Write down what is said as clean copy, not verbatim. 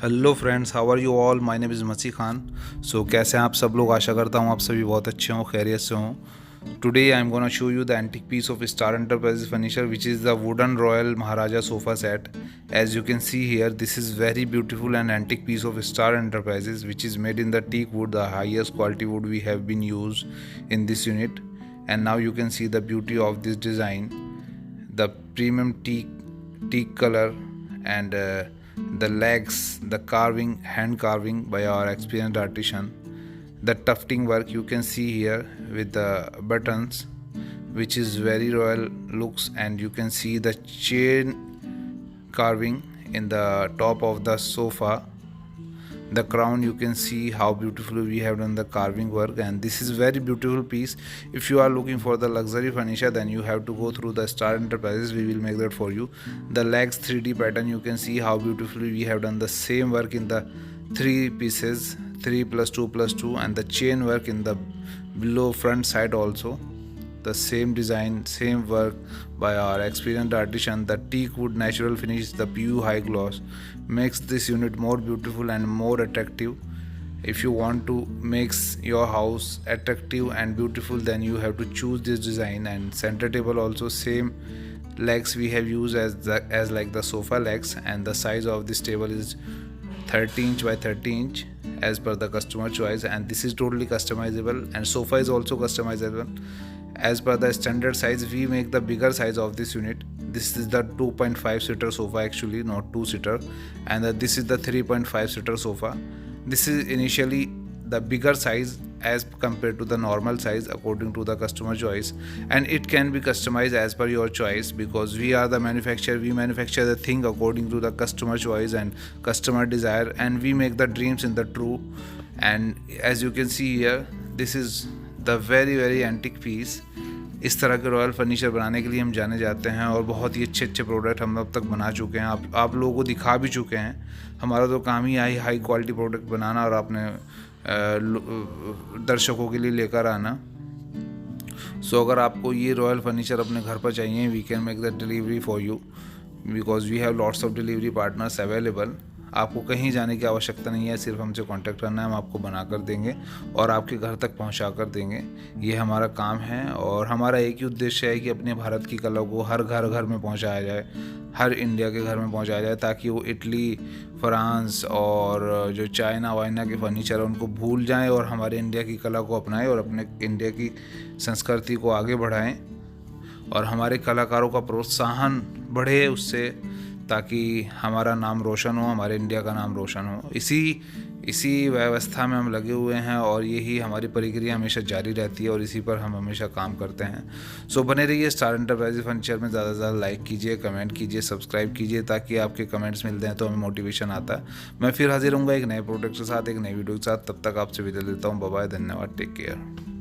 Hello friends, how are you all. My name is Masi Khan. So कैसे हैं आप सब लोग। आशा करता हूँ आप सभी बहुत अच्छे हों, खैरियत से हों। Today I am gonna show you the antique piece of Star Enterprises furniture which is the wooden royal maharaja sofa set. As you can see here, this is very beautiful and antique piece of Star Enterprises which is made in the teak wood, the highest quality wood we have been used in this unit. And now you can see the beauty of this design, the premium teak color, and the legs, the carving, hand carving by our experienced artisan, the tufting work you can see here with the buttons which is very royal looks, and you can see the chain carving in the top of the sofa. The crown, you can see how beautifully we have done the carving work, and this is very beautiful piece. If you are looking for the luxury furniture, then you have to go through the Star Enterprises. We will make that for you. The legs 3D pattern, you can see how beautifully we have done the same work in the three pieces, 3 plus 2 plus 2, and the chain work in the below front side also. The same design, same work by our experienced artisan. The teak wood natural finish, the PU high gloss makes this unit more beautiful and more attractive. If you want to make your house attractive and beautiful, then you have to choose this design. And center table also same legs we have used as like the sofa legs, and the size of this table is 30 inch by 30 inch as per the customer choice, and this is totally customizable, and sofa is also customizable as per the standard size. We make the bigger size of this unit. This is the 2.5 seater sofa, actually not 2 seater, and this is the 3.5 seater sofa. This is initially the bigger size as compared to the normal size according to the customer choice, and it can be customized as per your choice, because we are the manufacturer. We manufacture the thing according to the customer choice and customer desire, and we make the dreams in the true. And as you can see here, this is the very very antique piece. इस तरह के royal furniture बनाने के लिए हम जाने जाते हैं, और बहुत ही अच्छे अच्छे प्रोडक्ट हम अब तक बना चुके हैं, आप लोगों को दिखा भी चुके हैं. हमारा तो काम ही हाई क्वालिटी प्रोडक्ट बनाना और अपने दर्शकों के लिए लेकर आना. सो अगर आपको ये रॉयल फर्नीचर अपने घर पर चाहिए, we can make the delivery for you, because we have lots of delivery partners available. आपको कहीं जाने की आवश्यकता नहीं है, सिर्फ हमसे कांटेक्ट करना है, हम आपको बना कर देंगे और आपके घर तक पहुंचा कर देंगे. ये हमारा काम है, और हमारा एक ही उद्देश्य है कि अपने भारत की कला को हर घर घर में पहुंचाया जाए, हर इंडिया के घर में पहुंचाया जाए, ताकि वो इटली, फ्रांस और जो चाइना वाइना के फर्नीचर है उनको भूल जाएं और हमारे इंडिया की कला को अपनाएं और अपने इंडिया की संस्कृति को आगे बढ़ाएं, और हमारे कलाकारों का प्रोत्साहन बढ़े उससे, ताकि हमारा नाम रोशन हो, हमारे इंडिया का नाम रोशन हो. इसी व्यवस्था में हम लगे हुए हैं, और यही हमारी प्रक्रिया हमेशा जारी रहती है, और इसी पर हम हमेशा काम करते हैं. सो बने रहिए स्टार एंटरप्राइजेस फर्नीचर में. ज़्यादा से ज़्यादा लाइक कीजिए, कमेंट कीजिए, सब्सक्राइब कीजिए, ताकि आपके कमेंट्स मिलते हैं तो हमें मोटिवेशन आता है. मैं फिर हाजिर हूँगा एक नए प्रोडक्ट के साथ, एक नई वीडियो के साथ. तब तक आपसे विदा लेता हूँ. बाय बाय, धन्यवाद, टेक केयर.